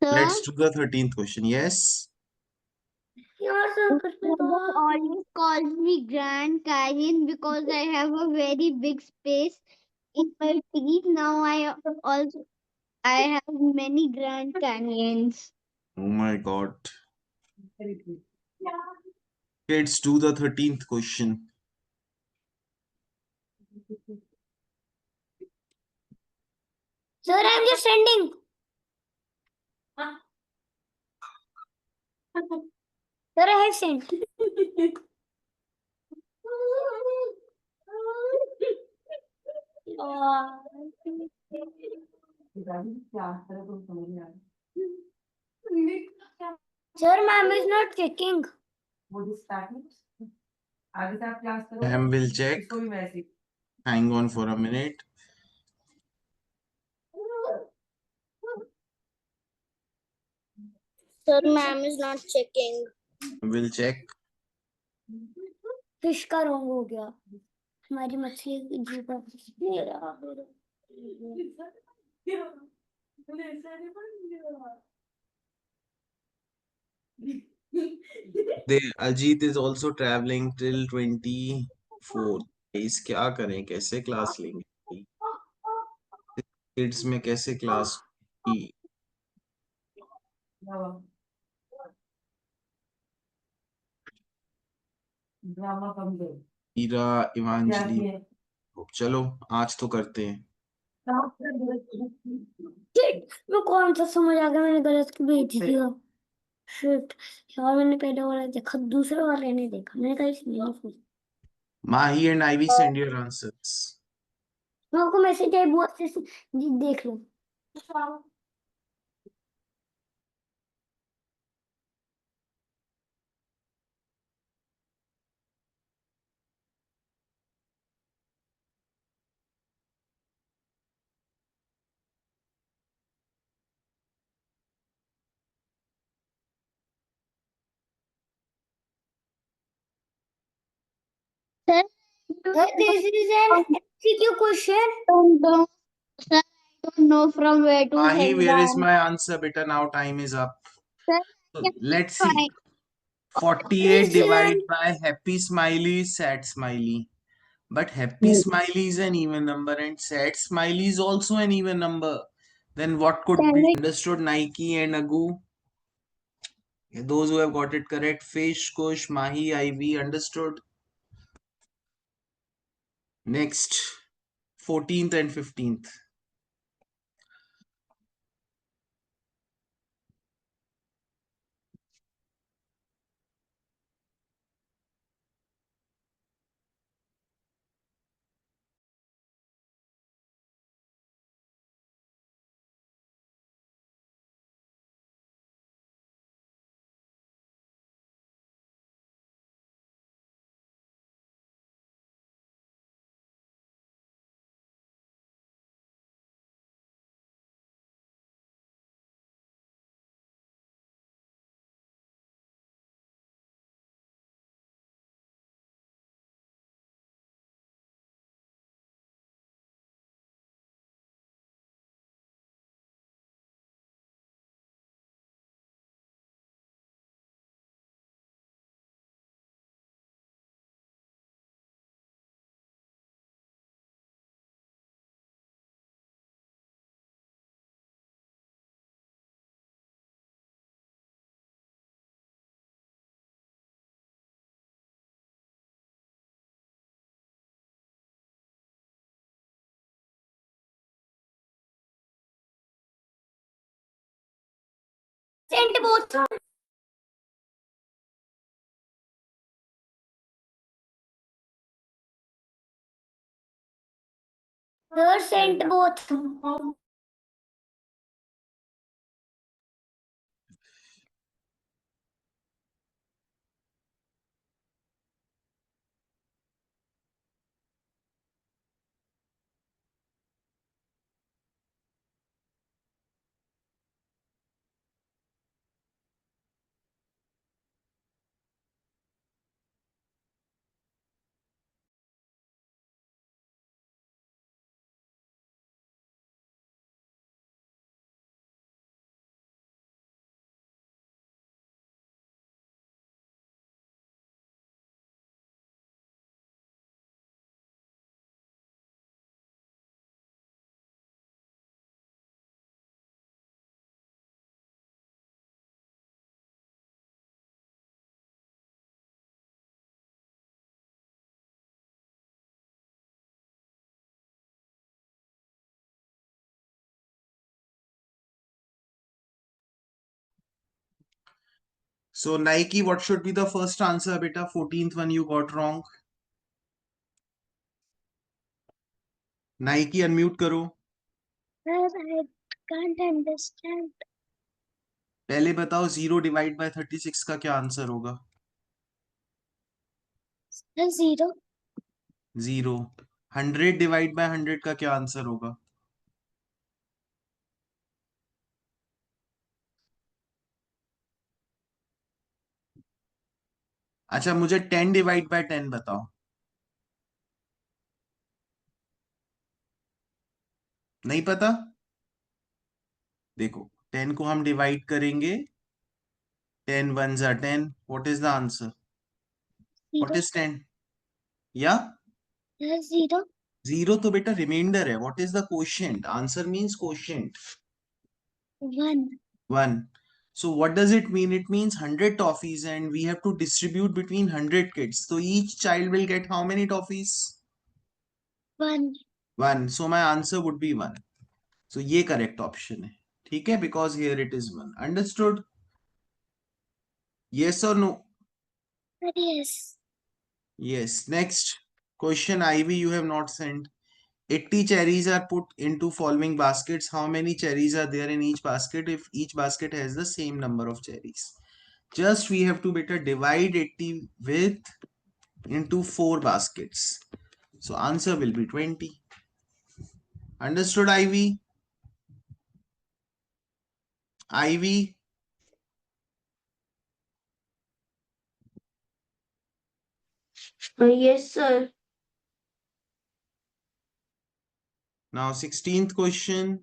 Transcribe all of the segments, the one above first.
Sir, Let's do the 13th question. Yes. people always call me Grand Canyon because I have a very big space in my teeth. Now I have many Grand Canyons. Oh my God. Let's do the 13th question. Sir, I'm just sending. Sir, I have sent. Sir, ma'am is not checking. Ma'am will check. Hang on for a minute. Sir, ma'am is not checking. Will check. Fish का रंग हो गया हमारी मछली की जीभ पर मेरा Ajit is also traveling till 24. इस क्या करें, कैसे क्लास लेंगे? किड्स में कैसे क्लास की? ईरा, इवांजलि। चलो आज तो करते हैं। मैं कौन सा समझ आ गया मैंने गलत की भेज दिया शिट यार मैंने पहले वाला देखा दूसरा वाला नहीं देखा मैंने कहा इसमें नहीं पूछा Mahi and Ivy, send your answers. मैं आपको मैसेज आई बहुत से जी देख लो Sir, this is an MCQ question. Sir, I don't know from where to Mahi, send the where is answer. my answer? Beta, now time is up. Sir, So I let's can see. 48 This is an divided by happy smiley, sad smiley. But happy smiley is an even number and sad smiley is also an even number. Then what could be understood? Nike and Agu. Those who have got it correct. Fish, Kush, Mahi, Ivy. Understood. Next, 14th and 15th. sent both. Sir, sent both. So Nike, what should be the first answer, beta? 14th one you got wrong. Nike, unmute करो. I can't understand. पहले बताओ 0 divide by 36 का क्या answer होगा? 0. 0. 100 divide by 100 का क्या answer होगा? अच्छा, मुझे 10 डिवाइड बाय 10 बताओ. नहीं पता? देखो, 10 को हम डिवाइड करेंगे. 10 ones are 10. What is the answer? What 0. is 10? या 0. 0 तो बेटा रिमाइंडर है. What is the quotient? Answer means quotient. 1. 1. So what does it mean? It means 100 toffees and we have to distribute between 100 kids. So each child will get how many toffees? 1. 1. So my answer would be 1. So ये correct option है. ठीक है? Because here it is 1. Understood? Yes or no? Yes. Yes. Next question, Ivy, you have not sent. 80 cherries are put into following baskets. How many cherries are there in each basket if each basket has the same number of cherries? Just we have to better divide 80 with into 4 baskets. So answer will be 20. Understood, Ivy? Ivy? Yes, sir. Now 16th question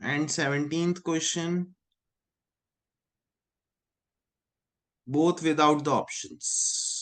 and 17th question, both without the options.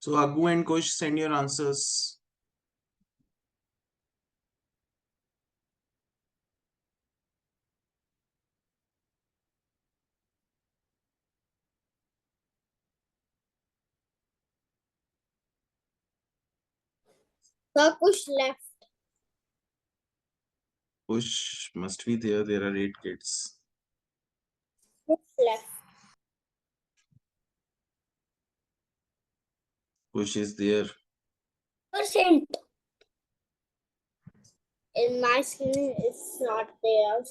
So Agu and Kush, send your answers. Sir, push left. Kush must be there. There are 8 kids. Push left. Kush is there. Percent. In my screen, it's not there.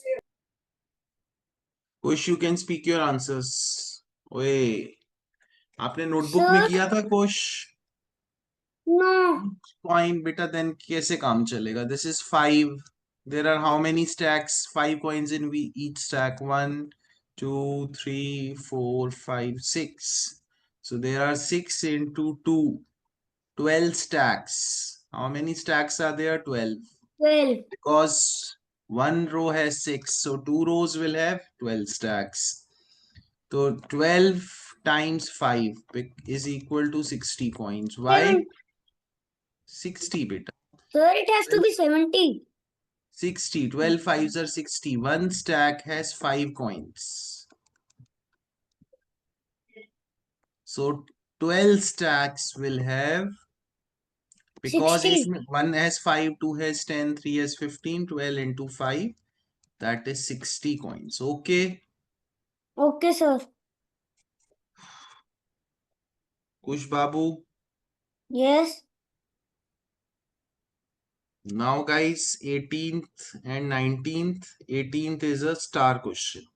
Kush, you can speak your answers. ओए, आपने notebook में Sir, किया था कुश? no. Coin बेटा, then कैसे काम चलेगा? This is 5. There are how many stacks? 5 coins in each stack. 1, 2, 3, 4, 5, 6. So there are 6 into 2. 12 stacks. How many stacks are there? 12. 12. Because one row has 6, so two rows will have 12 stacks. So 12 times 5 is equal to 60 coins. Why? 60 beta. Sir, it has to be 70. 60. 12 fives are 60. One stack has 5 coins. So 12 stacks will have, because 60. one has 5, two has 10, three has 15, 12 into 5, that is 60 coins. Okay. Okay, sir. Kush Babu. Yes. Now guys, 18th and 19th. 18th is a star question.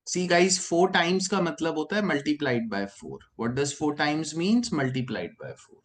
See guys, 4 times का मतलब होता है multiplied by 4. What does 4 times means? Multiplied by 4.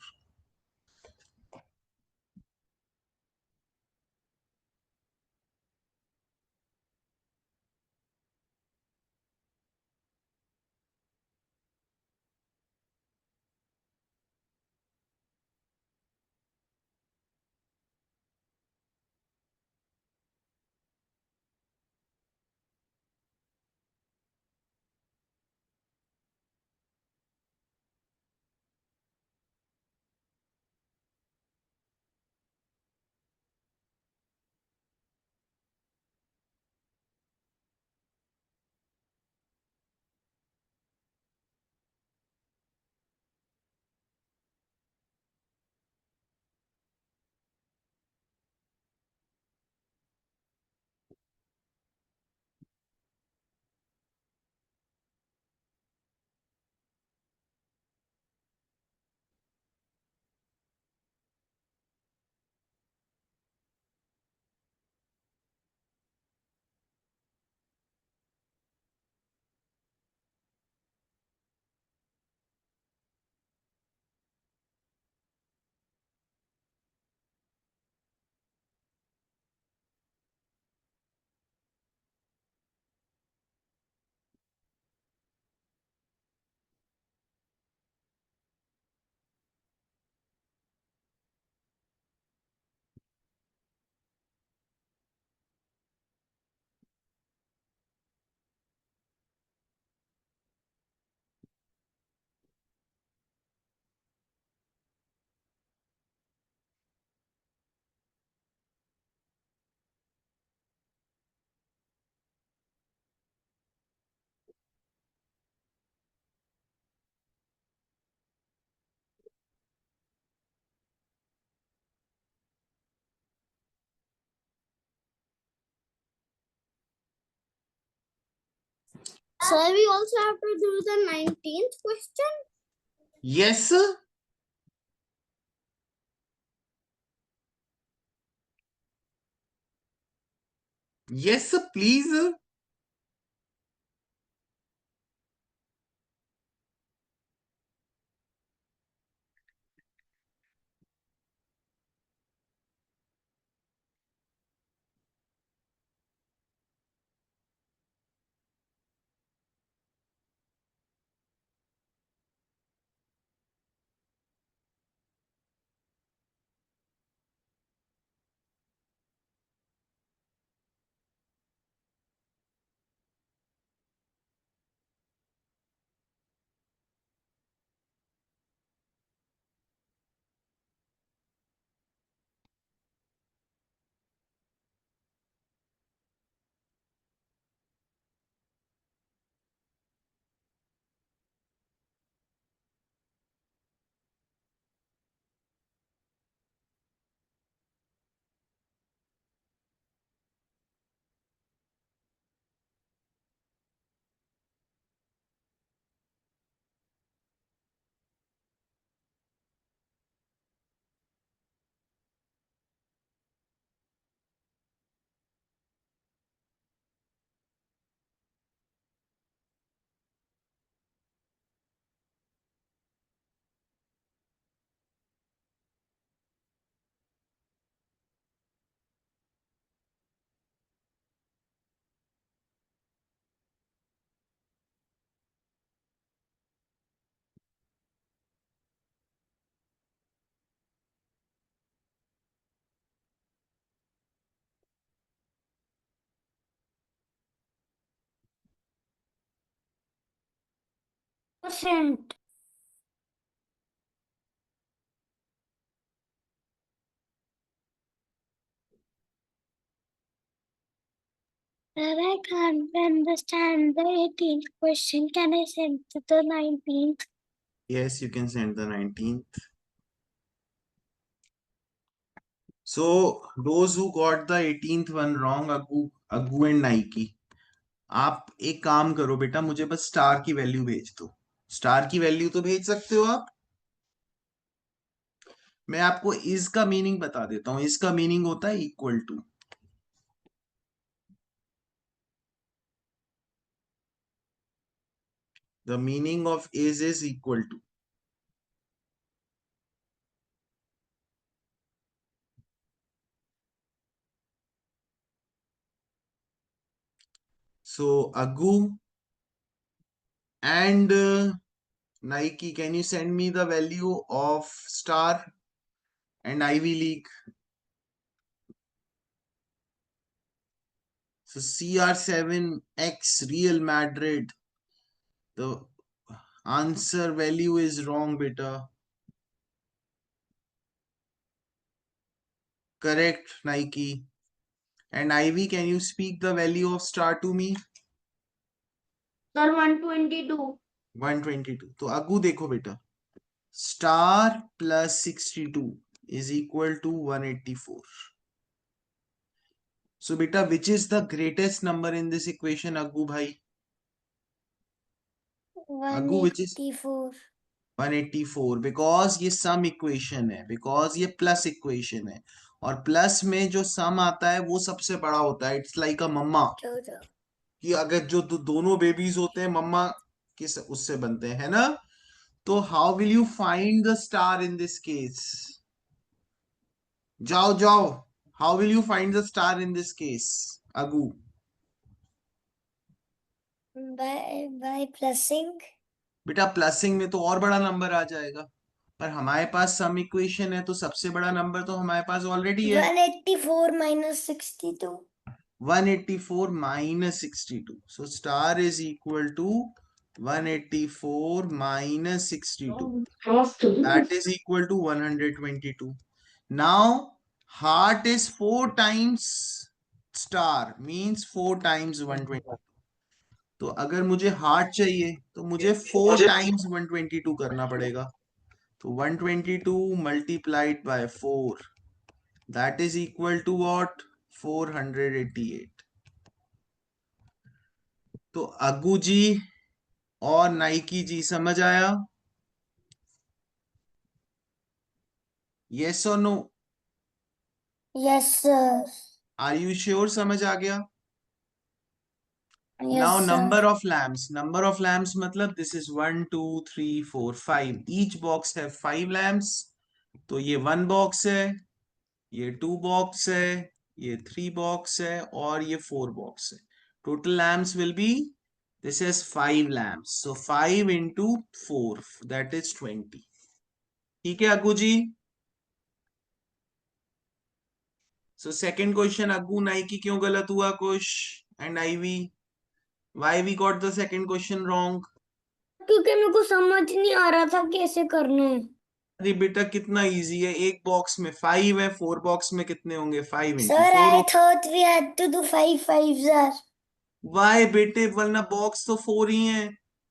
Sir, we also have to do the 19th question. Yes, sir. Yes, sir, please. percent. Sir, I can't understand the 18th question. Can I send to the 19th? Yes, you can send the 19th. So those who got the 18th one wrong, Agu and Nike. आप एक काम करो बेटा, मुझे बस star की value भेज दो. स्टार की वैल्यू तो भेज सकते हो आप. मैं आपको इज का मीनिंग बता देता हूं. इसका मीनिंग होता है equal to. The meaning of is equal to. So Agu and Nike, can you send me the value of Star and Ivy League? So CR7X Real Madrid. The answer value is wrong, beta. Correct, Nike. And Ivy, can you speak the value of Star to me? Sir, 122. 122. तो अगू देखो बेटा. Star plus 62 is equal to 184. So beta, which is the greatest number in this equation, Agu bhai? Agu, which is 184. 184, because ये सम equation है, because ये plus equation है, और plus में जो सम आता है वो सबसे बड़ा होता है. इट्स लाइक अ मम्मा, कि अगर जो दोनों बेबीज होते हैं मम्मा किस उससे बनते हैं, है ना. तो how will you find the star in this case? जाओ जाओ. How will you find the star in this case, Aggu? By plussing. बेटा प्लसिंग में तो और बड़ा नंबर आ जाएगा, पर हमारे पास सम इक्वेशन है तो सबसे बड़ा नंबर तो हमारे पास ऑलरेडी है. 184 minus 62. 184 minus 62. So star is equal to 184 minus 62. That is equal to 122. Now heart is 4 times star, means 4 times 120. तो अगर मुझे हार्ट चाहिए तो मुझे 4 टाइम्स 122 करना पड़ेगा. तो 122 multiplied by 4, that is equal to what? 488. तो अगू जी और नाइकी जी समझ आया? यस और no? Yes, sir. Are you sure समझ आ गया? Yes, now sir. Number of lamps मतलब दिस इज 1 2 3 4 5. ईच बॉक्स है 5 लैम्प्स. तो ये 1 बॉक्स है, ये 2 बॉक्स है, ये 3 बॉक्स है, और ये 4 बॉक्स है. Total lamps will be, this is 5 lamps, so 5 into 4, that is 20. ठीक है अग्गू जी? So second question, Aggu, Nike क्यों गलत हुआ कुछ? And Ivy, why we got the second question wrong? क्योंकि मेरे को समझ नहीं आ रहा था कैसे करना है. अरे बेटा कितना इजी है. एक बॉक्स में 5 है, 4 बॉक्स में कितने होंगे? 5 into Sir, 4. I thought we had to do 5 5s, sir. Why बेटे, वरना बॉक्स तो 4 ही है,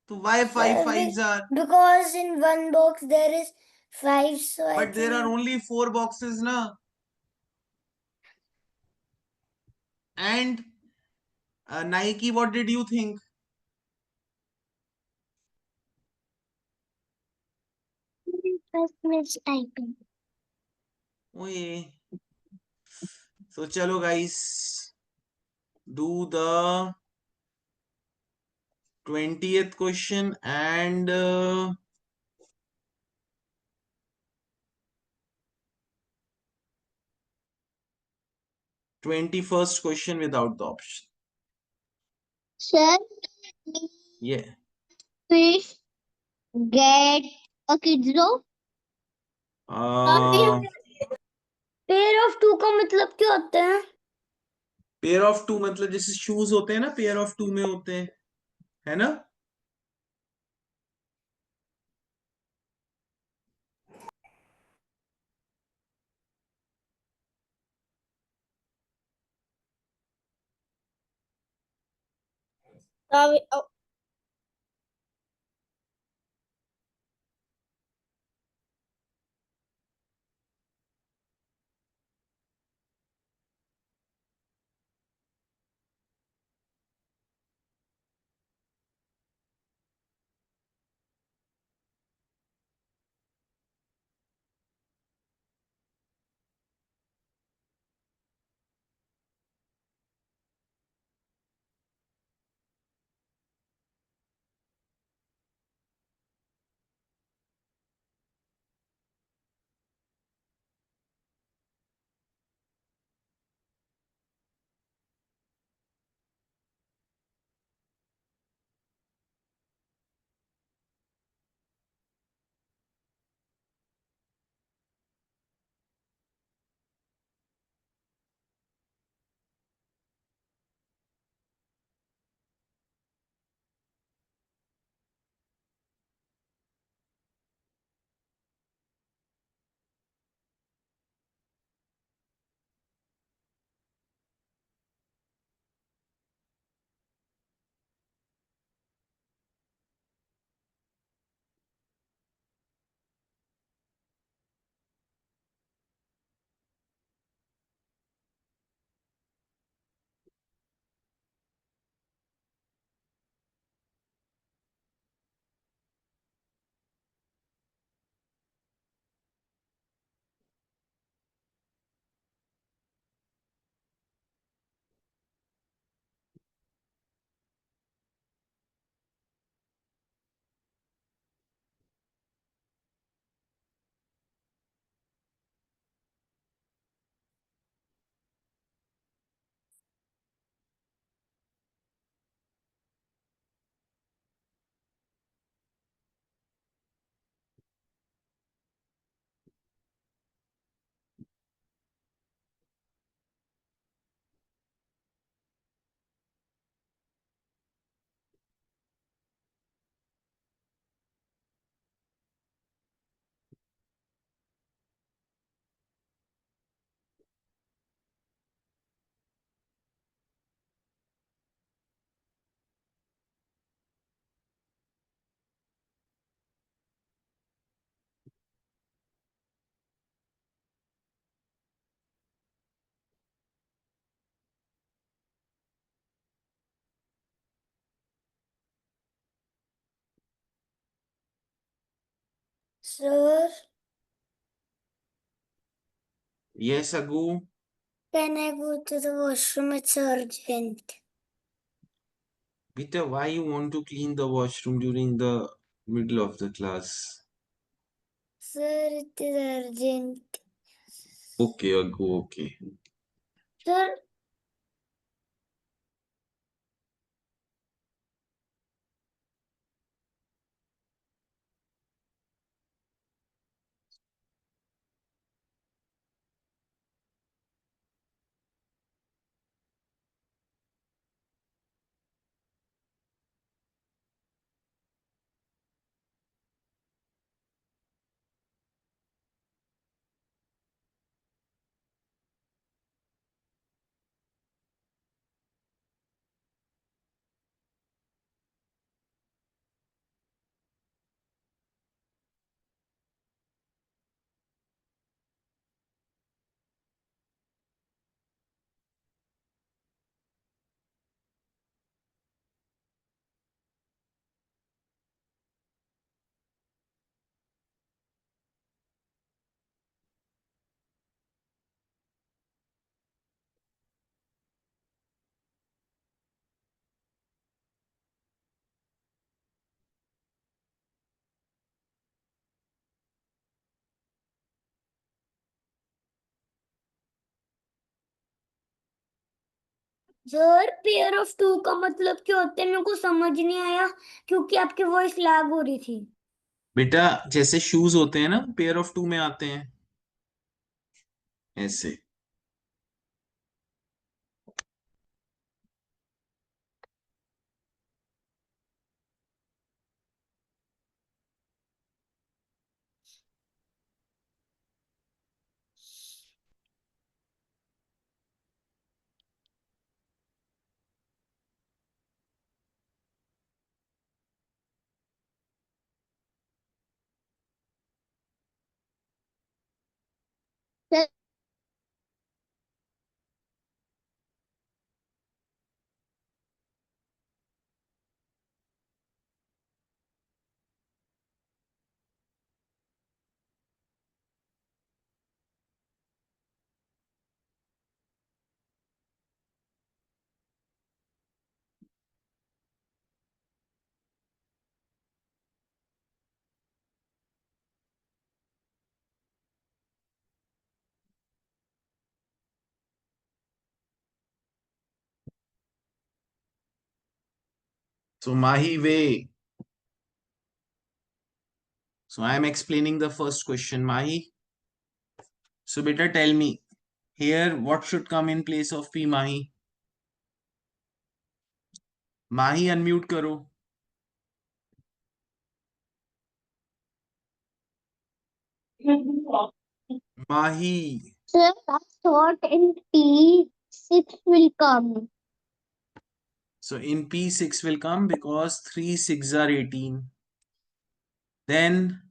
तो why 5 Sir, 5s are? because in one box there is 5, so I But there are think. only 4 boxes na. And Nike, what did you think? First miss typing. ओए. So चलो guys, do the 20th question and 21st question without the option. Sir, Yeah. fish get a kids row? Uh, pair of 2 का मतलब क्या होता है? Pair of 2 मतलब जैसे shoes होते हैं ना, पेयर ऑफ 2 में होते हैं, है ना. Oh, sir, Yes, Agu. can I go to the washroom? It's urgent. Peter, why you want to clean the washroom during the middle of the class? Sir, it is urgent. Okay, Agu, okay. Sir, sir pair of two का मतलब क्या होता है मेरे को समझ नहीं आया क्योंकि आपकी वॉइस लैग हो रही थी बेटा जैसे शूज होते हैं ना पेयर ऑफ टू में आते हैं ऐसे। Sir, So Mahi way. So I am explaining the first question, Mahi. So better tell me here what should come in place of P, Mahi. Mahi unmute karo. Mahi. sir, I thought in P6 will come. So in P6 will come because 3 6 are 18. Then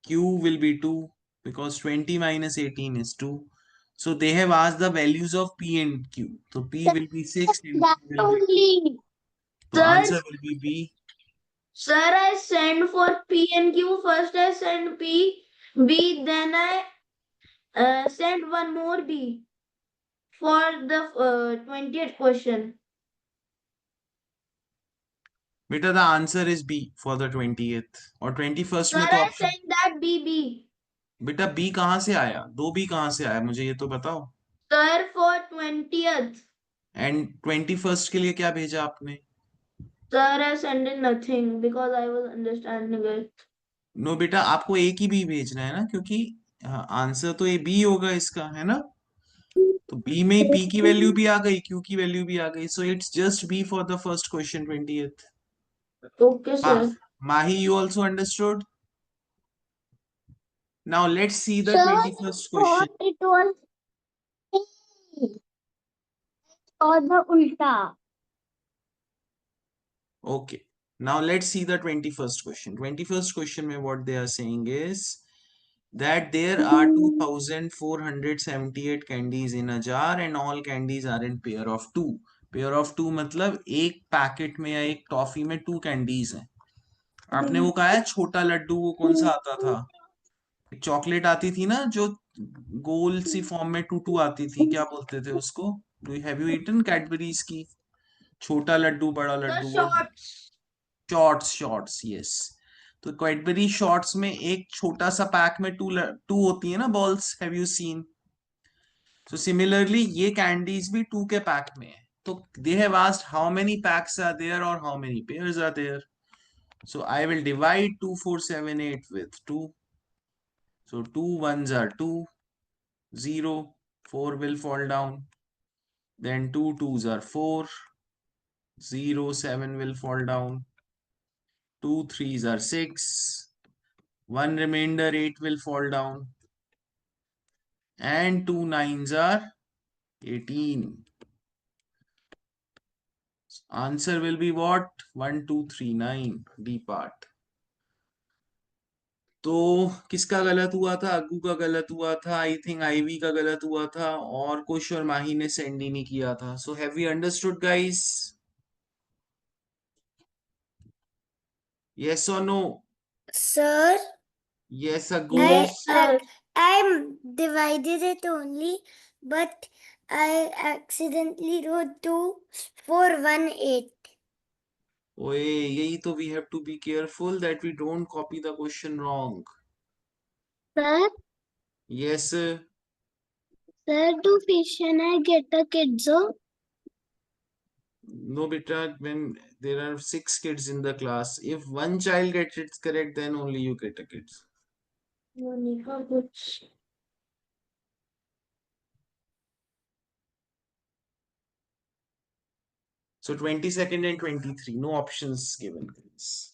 Q will be 2 because 20 minus 18 is 2. So they have asked the values of P and Q. So P Sir, will be 6 and that Q will be 2. only. So answer will be B. Sir, I send for P and Q. First I send P, B, then I send one more B for the 20th question. Beta the answer is B for the 20th और 21st Sir, में तो I option send that B. बेटा B कहाँ से आया 2B कहाँ से आया मुझे ये तो बताओ Sir, for 20th. And 21st के लिए क्या भेजा आपने Sir, I sent in nothing because I was understanding it. No बेटा आपको एक ही बी भेजना है ना क्योंकि आंसर तो ये बी होगा इसका है ना तो बी में पी की वैल्यू भी आ गई क्यू की वैल्यू भी आ गई so it's just be for the first question 20th Okay, sir. Mahi you also understood now let's see the Sir, I 21st thought question it was P or the ulta. okay now let's see the 21st question 21st question में what they are saying is that there are 2478 candies in a jar and all candies are in pair of two pair of two मतलब एक packet में या एक toffee में to candies हैं आपने वो कहा है छोटा लड्डू वो कौन सा आता था चॉकलेट आती थी ना जो गोल सी फॉर्म में टू टू आती थी क्या बोलते थे उसको do you have you eaten Cadbury's की छोटा लड्डू बड़ा The लड्डू वो shorts. शॉर्ट्स यस तो कैडबरी शॉर्ट्स में एक छोटा सा पैक में टू टू होती है ना balls have you seen so similarly ये कैंडीज भी टू के पैक में है तो they have asked how many packs are there और how many pairs are there so I will divide 2478 with 2 so 2 ones are 2 0 4 will fall down then 2 twos are 4 0 7 will fall down 2 threes are 6 one remainder 8 will fall down and 2 nines are 18 answer will be what 1 2 3 9 D part तो किसका गलत हुआ था अग्गू का गलत हुआ था I think ivy का गलत हुआ था और कुश और माही ने सेंड ही नहीं किया था so have you understood guys yes और no Sir, yes Aggu Yes, sir. I divided it only, but I accidentally wrote 2418. ओए यही तो we have to be careful that we don't copy the question wrong Sir, yes sir, do fish and I get a kidzo? no beta when there are 6 kids in the class if one child gets it correct then only you get a kids Monica, which so 22nd and 23 no options given guys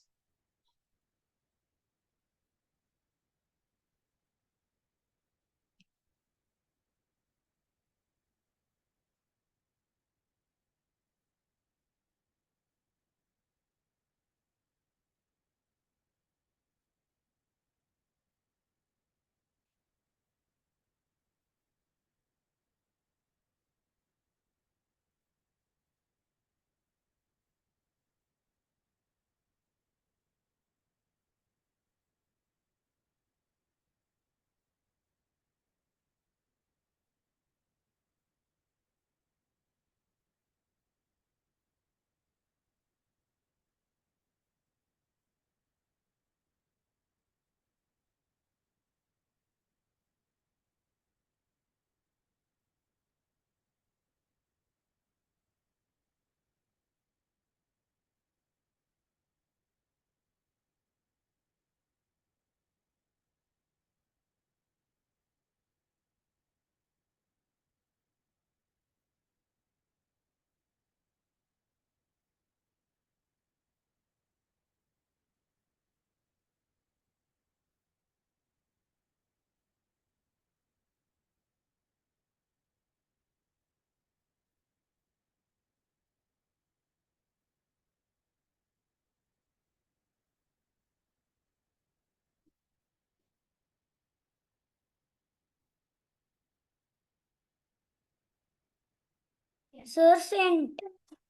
Sir, sent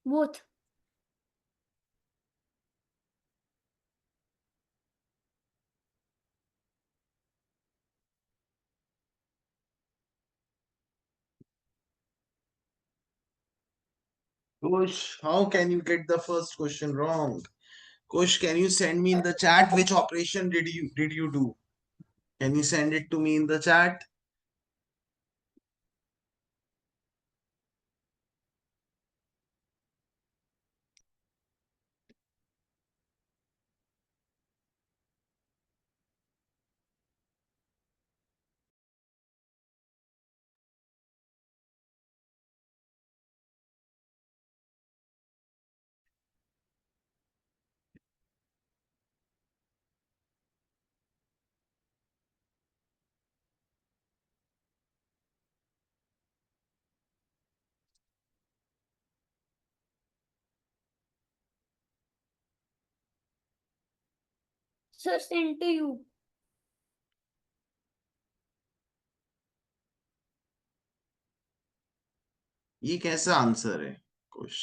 both. Kush, how can you get the first question wrong? Kush, can you send me in the chat which operation did you do? Can you send it to me in the chat? Sir, sent to you. ये कैसा answer है कुश?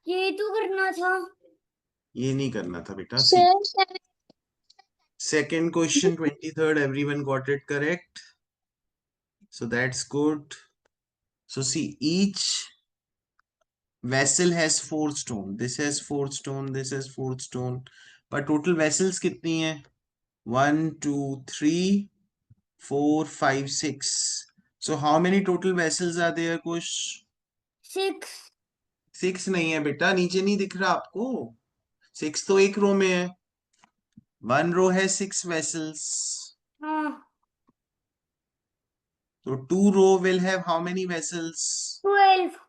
ये तो करना था। ये नहीं करना था बेटा। सी Sir, second question 23rd everyone got it correct, so that's good. So see, each vessel has 4 stone. This has 4 stone, this has 4 stone, but total vessels कितनी है? 1 2 3 4 5 6. So how many total vessels are there कुश? 6. 6 नहीं है बेटा, नीचे नहीं दिख रहा आपको? 6 तो एक रो में है. One row has 6 vessels. हाँ. So 2 row will have how many vessels? 12.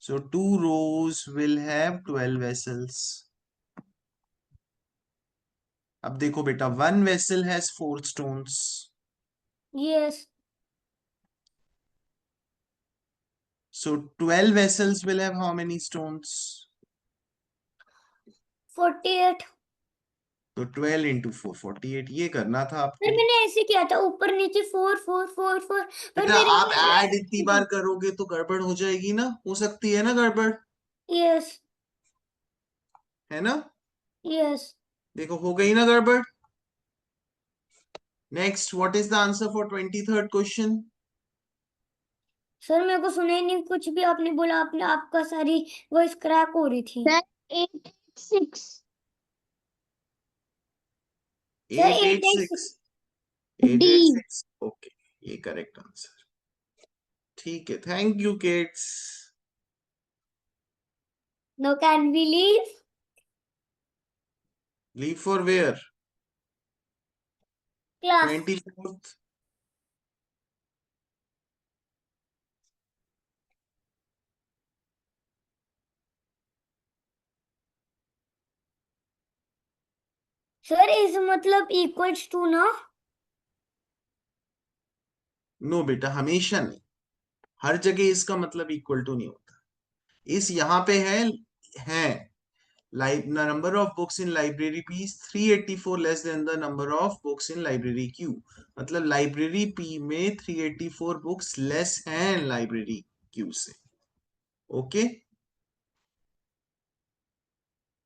So 2 rows will have 12 vessels. अब देखो बेटा, one vessel has 4 stones. Yes. So 12 vessels will have how many stones? 48. तो 12 into 4 48. ये करना था सर आपको. मैंने ऐसे किया था, ऊपर नीचे 4 4 4 4, पर बेटा मेरे आप ऐड इतनी बार करोगे तो गड़बड़ हो जाएगी ना, हो सकती है ना गड़बड़, यस है ना? यस. देखो हो गई ना गड़बड़. Next, what is the answer for 23rd question? Sir मेरे को सुना ही नहीं कुछ भी आपने बोला, आपने आपका सारी वॉइस क्रैक हो रही थी. सर 886. सर 886. 886 डी. 886. ओके, ये करेक्ट आंसर. ठीक है, thank you kids. No can believe. Leave for where? Class. 24th. Sir इस मतलब इक्वल्स टू ना? नो बेटा, हमेशा नहीं. हर जगह इसका मतलब इक्वल टू नहीं होता. इस यहाँ पे है number of books in library P is 384 less than the number of books in library Q. मतलब लाइब्रेरी P में 384 बुक्स लेस हैं लाइब्रेरी Q से. Okay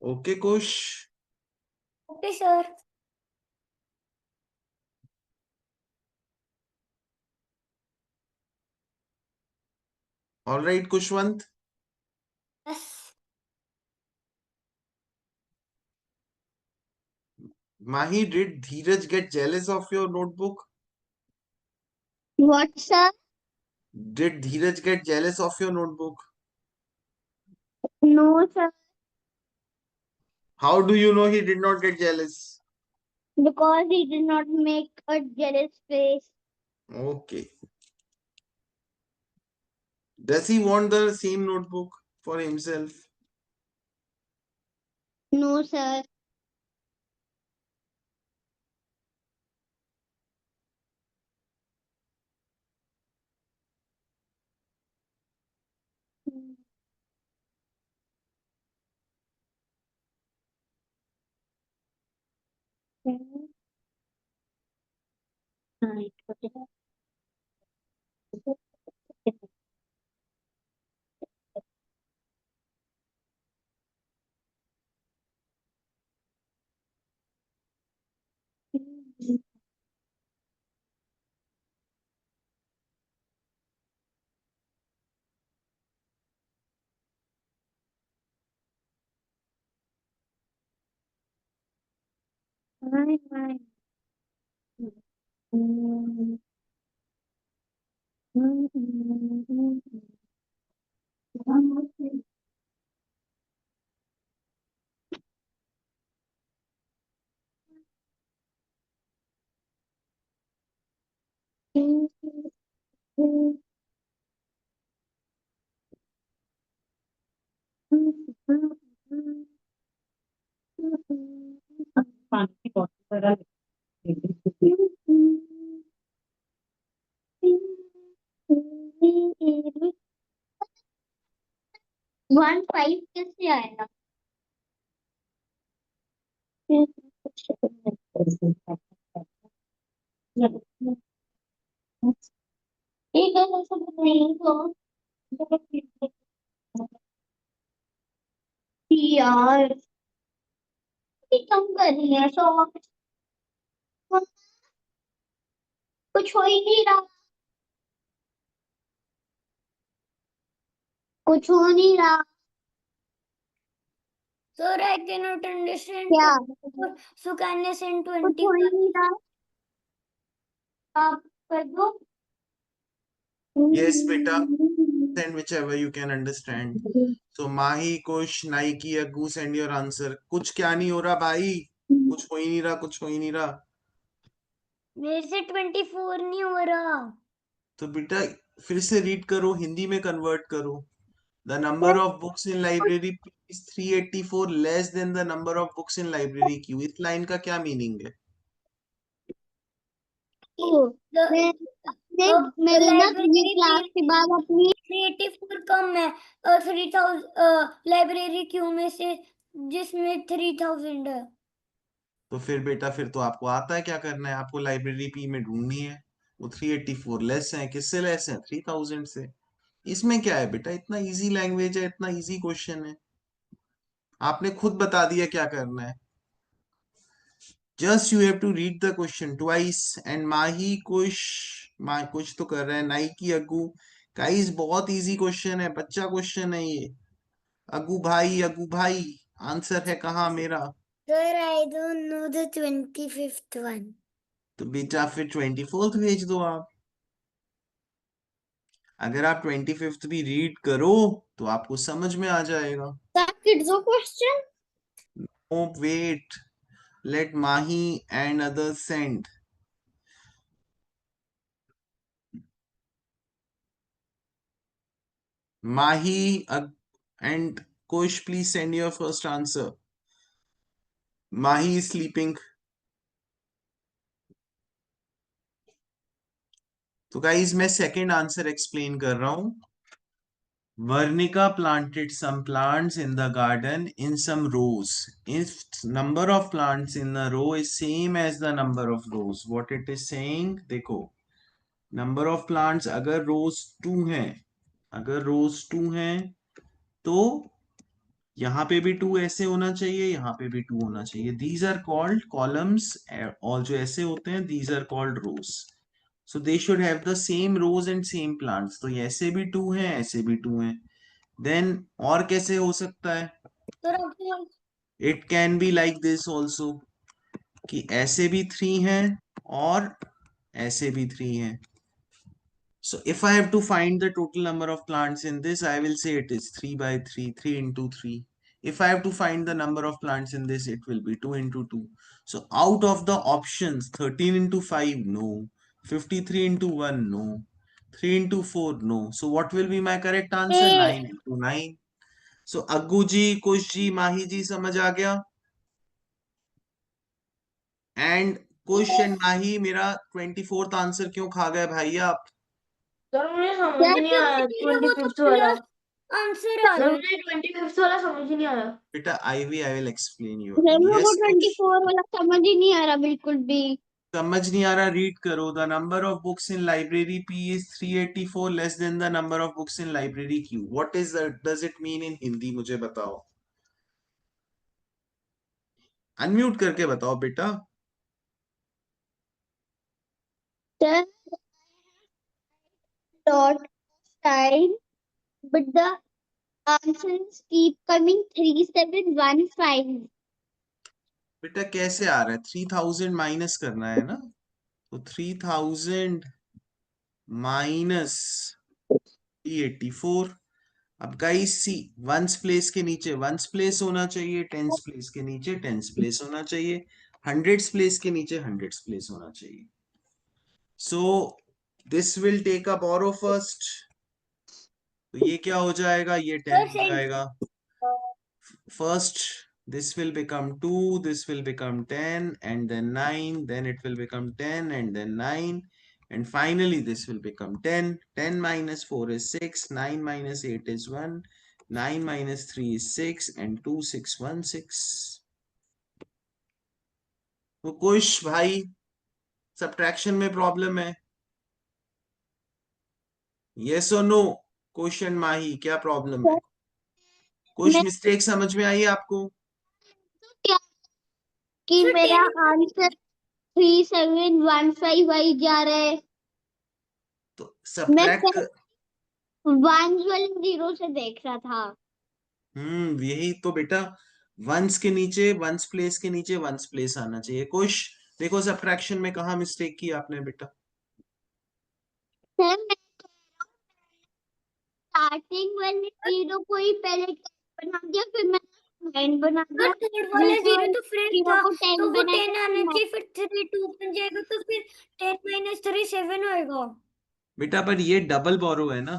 okay Kush. Okay sir. All right Khushwant. Yes. Mahi, did Dheeraj get jealous of your notebook? What sir? Did Dheeraj get jealous of your notebook? No sir, How do you know he did not get jealous? because he did not make a jealous face. Okay. Does he want the same notebook for himself? No sir. Right. One five कैसे आएगा? ठीक है, वैसे तो नहीं तो यार कम कर रही है, सो कुछ हो ही नहीं रहा, कुछ हो नहीं रहा। Sir, I cannot understand. क्या? So can I send कुछ हो 21? ही नहीं रहा, आप कर दो। Yes, beta. Send whichever you can understand. So Mahi, Kush, Nike, Aggu, send your answer. कुछ क्या नहीं हो रहा भाई, कुछ हो ही नहीं रहा, कुछ हो ही नहीं रहा। मेरे से 24 नहीं हो रहा। तो बेटा फिर से रीड करो, हिंदी में कन्वर्ट करो। The number of books in library P is 384 less than the number of books in library Q. इस लाइन का क्या मीनिंग है? मैं मेरी ना ये क्लास के बाद अपनी 384 कम है 3000 लाइब्रेरी क्यू में से, जिसमें 3000 है। तो फिर बेटा फिर तो आपको आता है क्या करना है, आपको लाइब्रेरी पी में ढूंढनी है। वो 384 लेस है, किससे लेस है? 3000 से। इसमें क्या है बेटा, इतना इजी लैंग्वेज है, इतना इजी क्वेश्चन है, आपने खुद बता दिया क्या करना है। Just you have to read the question twice and Mahi कुछ तो कर रहा है, नाइकी अग्गू। गाइस बहुत इजी क्वेश्चन है, बच्चा क्वेश्चन है ये। अग्गू भाई आंसर है कहाँ मेरा? Sir, I don't know the 25th one. तो बेटा फिर 24th भेज दो आप। अगर आप 25th भी रीड करो तो आपको समझ में आ जाएगा। Kids question. Oh wait, let Mahi and others send. Mahi and Kush, please send your first answer. Mahi is sleeping. तो गाइज मैं सेकंड आंसर एक्सप्लेन कर रहा हूं। Varnika planted some plants in the garden in some rows. If number of plants in the row is same as the number of rows, what it is saying, देखो number of plants अगर रोज 2 हैं, अगर रोज 2 हैं तो यहाँ पे भी 2 ऐसे होना चाहिए, यहाँ पे भी 2 होना चाहिए। दीज आर कॉल्ड कॉलम्स, और जो ऐसे होते हैं these are called rows. So they should have the same rows and same plants. तो ये ऐसे भी 2 हैं, ऐसे भी 2 हैं। देन और कैसे हो सकता है? Sir, आपको it can be like this also, कि ऐसे भी 3 हैं और ऐसे भी 3 हैं। So if I have to find the total number of plants in this, I will say it is 3 by 3, 3 into 3. If I have to find the number of plants in this, it will be 2 into 2. So out of the options, 13 into 5, no. 53 into 1, no. 3 into 4, no. So what will be my correct answer? 9 into 9. So Aggu ji, Kush ji, Mahi ji समझ आ गया? And Kush and Mahi, मेरा 24th answer क्यों खा गए भाई आप? Sir मुझे समझ ही नहीं आया 25th वाला आंसर आ रहा है। मुझे 25th वाला समझ ही नहीं आया। बेटा I will explain you again. मेरे को यस कुछ 24 वाला समझ ही नहीं आ रहा बिल्कुल भी। समझ नहीं आ रहा, रीड करो। The number of books in library P is 384 less than the number of books in library Q. What is does it mean in Hindi, मुझे बताओ। अनम्यूट करके बताओ बेटा। Sir, dot time, but the answers keep coming 3715. बेटा कैसे आ रहा है? 3000 minus करना है ना, तो 3000 माइनस 384। अब गाइस सी, वंस प्लेस के नीचे वंस प्लेस होना चाहिए, टेंस प्लेस के नीचे टेंस प्लेस होना चाहिए, हंड्रेड्स प्लेस के नीचे हंड्रेड्स प्लेस होना चाहिए। So this will take a borrow first, तो ये क्या हो जाएगा, ये 10 हो जाएगा first. This will become 2, this will become 10, and then 9, then it will become 10 and then 9, and finally this will become 10. 10 minus 4 is 6, 9 minus 8 is 1, 9 minus 3 is 6, and 2 6 1 6. तो कुछ भाई सब्ट्रैक्शन में प्रॉब्लम है? यस और नो? क्वेश्चन माही क्या problem है? कुछ मैं मिस्टेक समझ में आई आपको? क्या कि सर मेरा 10 आंसर 3715 वही जा रहा है। तो मैं सब्ट्रैक्ट वंस वाले जीरो से देख रहा था। यही तो बेटा, वंस के नीचे वंस प्लेस के नीचे वंस प्लेस आना चाहिए। कुछ देखो सब्ट्रैक्शन में कहा मिस्टेक की आपने बेटा? सर मैं स्टार्टिंग वाले जीरो को ही पहले 10 बना दिया, फिर मैंने 9 बना दिया। थर्ड वाला जीरो तो फ्रेंड जीरो था, को 10 तो वो बनाया 10 आना चाहिए, फिर 3 2 बन जाएगा, तो फिर 10 माइनस 3 7 होएगा। बेटा पर ये डबल बोरो है ना,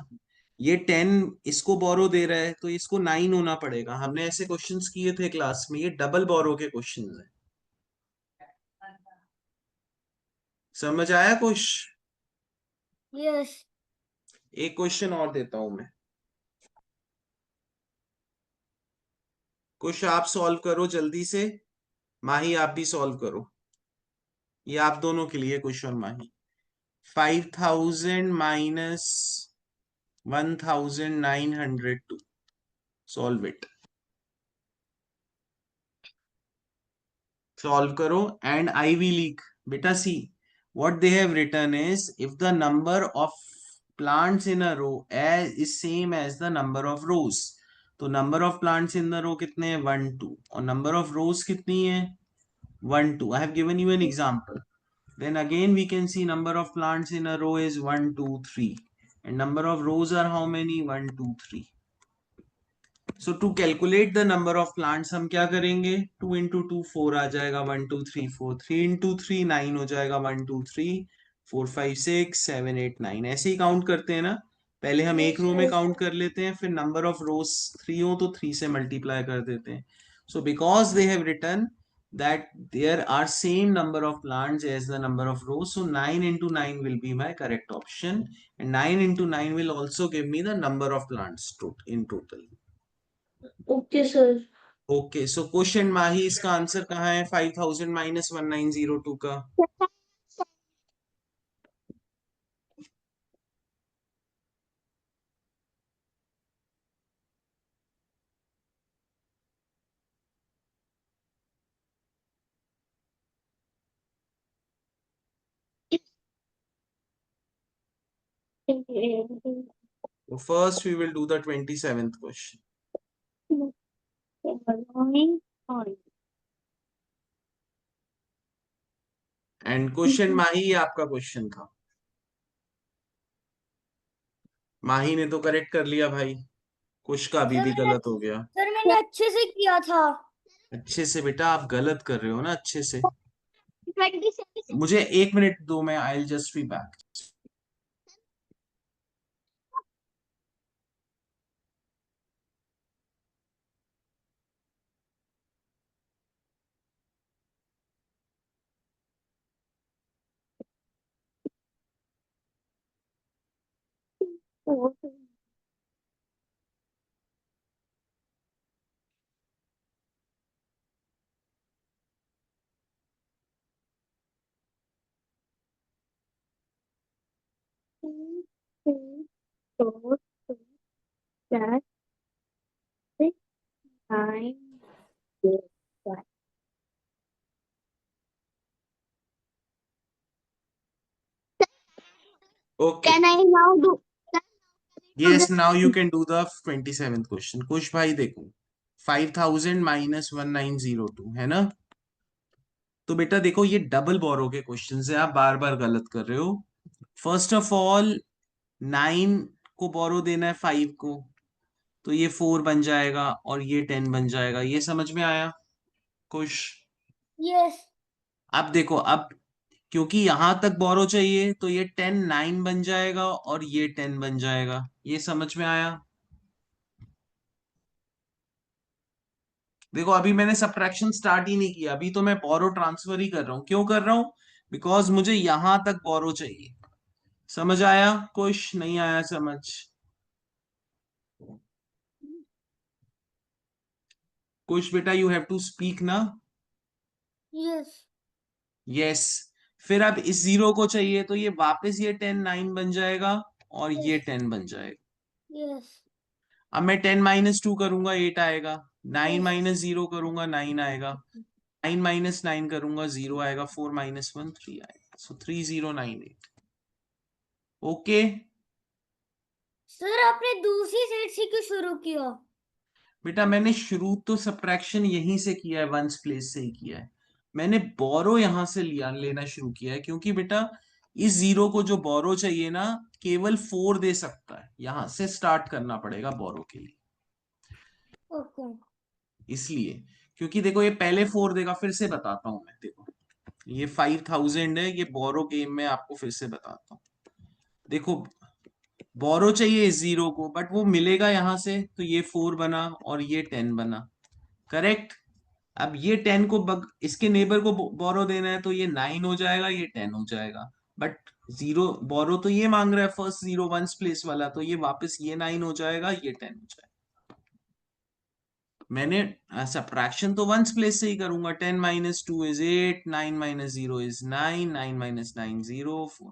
ये 10 इसको बोरो दे रहा है तो इसको 9 होना पड़ेगा। हमने ऐसे क्वेश्चंस किए थे क्लास में, ये डबल बोरो के क्वेश्चंस हैं। समझ आया कुछ? यस एक क्वेश्चन और देता हूं मैं, कुछ आप सॉल्व करो जल्दी से। माही आप भी सॉल्व करो, ये आप दोनों के लिए question Mahi. 5000 minus 1902, solve it. Solve करो एंड आई वी लीक। बेटा सी, what they have written is, if the number of plants in a row is same as the number of rows, तो number of plants in the row कितने हैं? 1 2, और number of rows कितनी है? 1 2। I have given you an example. Then again we can see number of plants in a row is 1 2 3, and number of rows are how many? 1 2 3. So to calculate the number of plants हम क्या करेंगे? 2 into 2 4 आ जाएगा, 1 2 3 4। 3 into 3 9 हो जाएगा, 1 2 3 4 5 6 7 8 9। ऐसे ही count करते हैं ना, पहले हम एक रो में काउंट कर लेते हैं, फिर नंबर ऑफ रोज 3 हो तो 3 से मल्टीप्लाई कर देते हैं। So because they have written that there are same number of plants as the number of rows, so 9 into 9 will be my correct option, and 9 into 9 will also give me the number of plants in total. Okay sir. Okay so question Mahi, इसका answer कहाँ है 5000 minus 1902 का? So first we will do the 27th question. And question Mahi, ये आपका question था। माही ने तो correct कर लिया भाई, कुछ का अभी सर भी मैंने गलत हो गया। सर मैंने अच्छे से किया था। अच्छे से बेटा, आप गलत कर रहे हो ना अच्छे से। 27 मुझे 1 मिनट दो, मैं I just be back. Okay, Can I now do? Yes now you can do the 27th question. कुछ भाई देखो, 5000 माइनस 1902 है ना, तो बेटा देखो ये डबल बोरो के क्वेश्चन है, आप बार बार गलत कर रहे हो। फर्स्ट ऑफ ऑल 9 को बोरो देना है 5 को, तो ये 4 बन जाएगा और ये 10 बन जाएगा। ये समझ में आया कुछ? यस। अब देखो, अब क्योंकि यहां तक बोरो चाहिए तो ये 10 9 बन जाएगा और ये 10 बन जाएगा। ये समझ में आया? देखो अभी मैंने सबट्रैक्शन स्टार्ट ही नहीं किया, अभी तो मैं बोरो ट्रांसफर ही कर रहा हूं। क्यों कर रहा हूं? बिकॉज मुझे यहां तक बोरो चाहिए। समझ आया? कुछ नहीं आया समझ? कुछ बेटा यू हैव टू स्पीक ना। यस। यस। फिर अब इस जीरो को चाहिए तो ये वापस ये 10 9 बन जाएगा और ये 10 बन जाएगा। यस। अब मैं 10 -2 करूंगा 8 आएगा, 9 Yes. -0 करूंगा 9 आएगा, 9 -9 करूंगा 0 आएगा, 4 -1 3 आएगा। सो 3098। ओके सर आपने दूसरी साइड से क्यों शुरू किया? बेटा, मैंने शुरू तो सबट्रैक्शन यहीं से किया है, वंस प्लेस से ही किया है। मैंने बोरो यहां से लेना शुरू किया है क्योंकि बेटा इस जीरो को जो बोरो चाहिए ना, केवल 4 दे सकता है। यहां से स्टार्ट करना पड़ेगा बोरो के लिए। ओके। इसलिए क्योंकि देखो ये पहले 4 देगा, फिर से बताता हूं मैं। देखो ये 5000 है, ये बोरो गेम में आपको फिर से बताता हूँ। देखो बोरो चाहिए इस जीरो को, बट वो मिलेगा यहां से, तो ये 4 बना और ये 10 बना। करेक्ट। अब ये 10 को इसके नेबर को बोरो देना है, तो ये 9 हो जाएगा, ये 10 हो जाएगा। बट जीरो बोरो तो ये मांग रहा है, फर्स्ट जीरो वंस प्लेस वाला, तो ये वापस ये 9 हो जाएगा, ये 10 हो जाएगा। मैंने सब्ट्रैक्शन तो वंस प्लेस से ही करूंगा। 10 -2 इज 8, 9 -0 इज 9, 9 -9 0 4।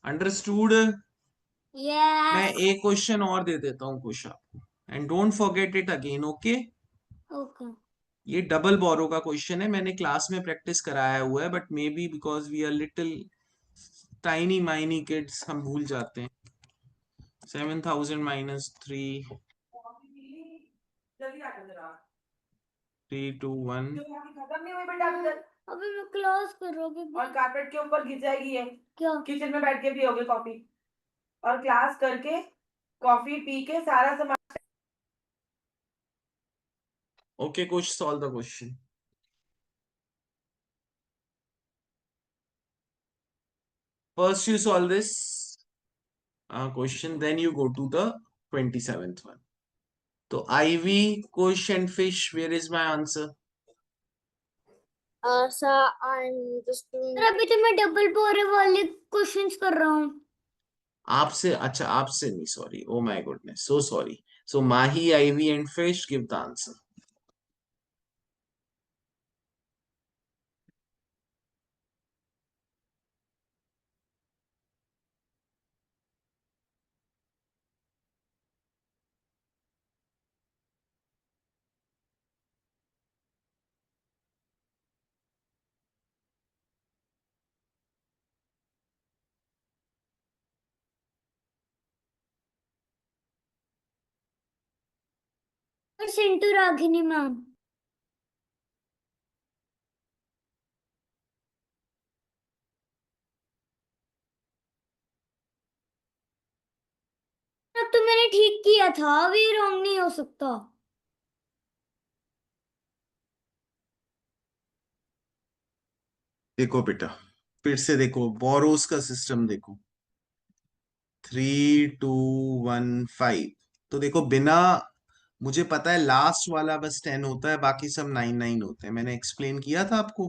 अंडरस्टूड? मैं यस। एक क्वेश्चन और दे देता हूँ कुछ आपको, and don't forget it again. Okay? Okay. ये डबल बोरो का क्वेश्चन है, मैंने क्लास में प्रैक्टिस कराया हुआ है, but maybe because we are little tiny miny kids हम भूल जाते हैं। 7000 -3 3 2 1। खत्म नहीं हुई बेटा अभी तक। अभी मैं क्लास कर रहा हूँ। और कारपेट के ऊपर गिर जाएगी ये। क्या? किचन में बैठ के पियोगे कॉफी, और क्लास करके कॉफी पी के सारा सामान। ओके कुछ solve the question. First you solve this question, then you go to the 27th one. So Ivy, Kush and Fish, where is my answer? Sir अभी तो मैं डबल बोरे वाले क्वेश्चंस कर रहा हूँ। आपसे, अच्छा आपसे नहीं, sorry, oh my goodness, so sorry. So Mahi, Ivy and Fish give the answer. Sintu Ragini ma'am. अब तो मैंने ठीक किया था, अभी रॉन्ग नहीं हो सकता। देखो बेटा फिर से देखो बोरोस का सिस्टम देखो, 3215। तो देखो बिना, मुझे पता है लास्ट वाला बस 10 होता है, बाकी सब 9 9 होते हैं। मैंने एक्सप्लेन किया था आपको।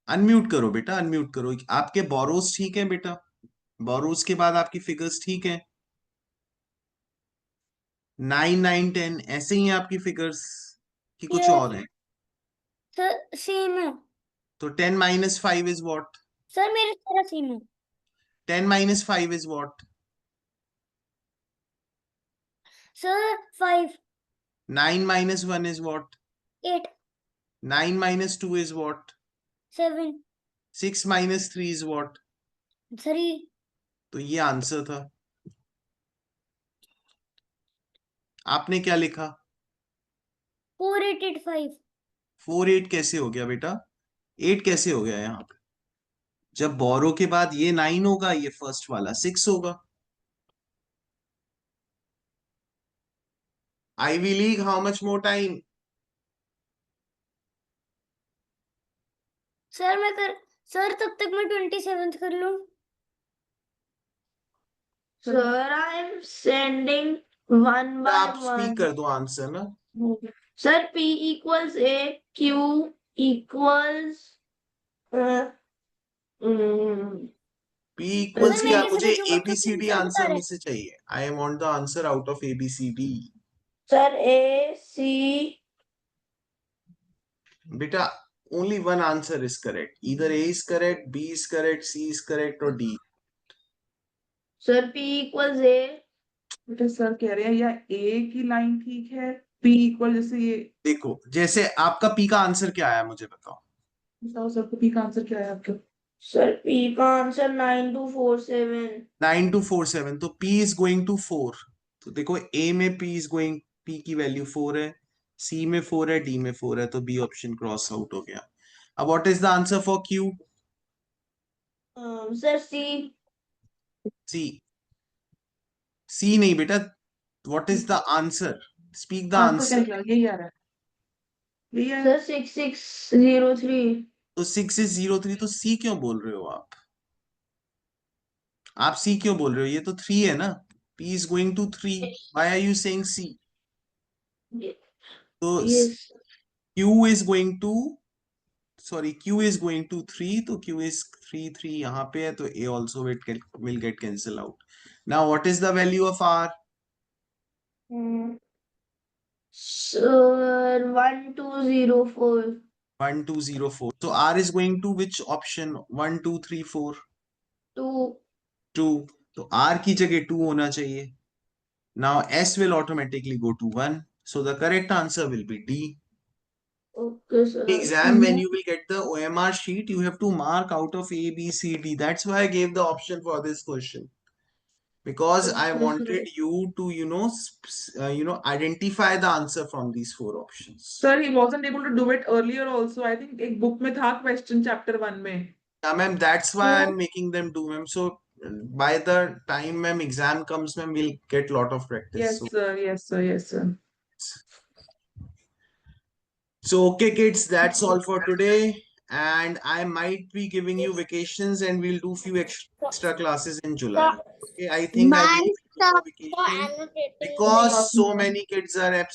अनम्यूट करो बेटा, अनम्यूट करो। आपके बोरोस ठीक है बेटा? बोरोस के बाद आपकी फिगर्स ठीक है? 9 9 10 ऐसे ही है आपकी फिगर्स कि कुछ यस और है? सर, सेम है। तो 10 -5 इज व्हाट? सर मेरे सारा सेम है। 10 -5 is what? Sir 5। 9 -1 is what? 8। 9 -2 is what? 7। 6 -3 is what? 3। तो ये आंसर था। आपने क्या लिखा? 4 8 8 5। 4 8 कैसे हो गया बेटा? 8 कैसे हो गया यहाँ पे? जब बोरो के बाद ये 9 होगा, ये फर्स्ट वाला 6 होगा. Ivy League, how much more time? Sir तब तक मैं 27th कर लूं. Sir, I am sending one by आप one. स्पीक कर दो आंसर ना. Sir, P equals A, Q equals P equals sir, क्या? मैं मुझे कैसे भेजूंगा? ABCD आंसर में से चाहिए. I want the answer out of ABCD. Sir, A, C. बेटा, only one answer is correct. Either A is correct, B is correct, C is correct or D. Sir, P equals A. बेटा sir कह रहे हैं या ए की line ठीक है, P equal जैसे ये. देखो, जैसे आपका P का आंसर क्या आया मुझे बताओ. बताओ सर को पी का आंसर क्या है आपका? Sir, P का आंसर 9247. 9247. तो P is going to 4. तो देखो, A में P की वैल्यू 4 है, C में 4 है, D में 4 है, तो B ऑप्शन क्रॉस आउट हो गया. अब what is the answer for Q? Sir, C. C नहीं बेटा. What is the answer? Speak the आपका क्या आंसर. निकला? यही आ रहा है, यही आ रहा है. Sir, 6603. तो 6 is 03. तो C क्यों बोल रहे हो आप? आप C क्यों बोल रहे हो? ये तो 3 है ना. P is going to 3. Why are you saying C? तो Yes. Q is going to, sorry, Q is going to 3. तो Q is 3 यहाँ पे है, तो A also will get cancel out. Now what is the value of R? Sir, 1204. 1204. So R is going to which option? 1 2 3 4. 2. 2. तो R की जगह 2 होना चाहिए. Now S will automatically go to 1. So the correct answer will be D. Okay, sir. Exam, when you will get the OMR sheet, you have to mark out of A, B, C, D. That's why I gave the option for this question. Because I Okay, wanted you to, identify the answer from these 4 options. Sir, he wasn't able to do it earlier also. I think एक book में था question chapter 1 में. Yeah, ma'am, that's why I'm making them do, ma'am. So by the time, ma'am, exam comes, ma'am, we'll get lot of practice. Yes, So, sir. Yes, sir. Yes, sir. so okay, kids, that's all for today. And I might be giving you vacations, and we'll do few extra classes in July. Okay, I think I will be taking a vacation because so many kids are absent.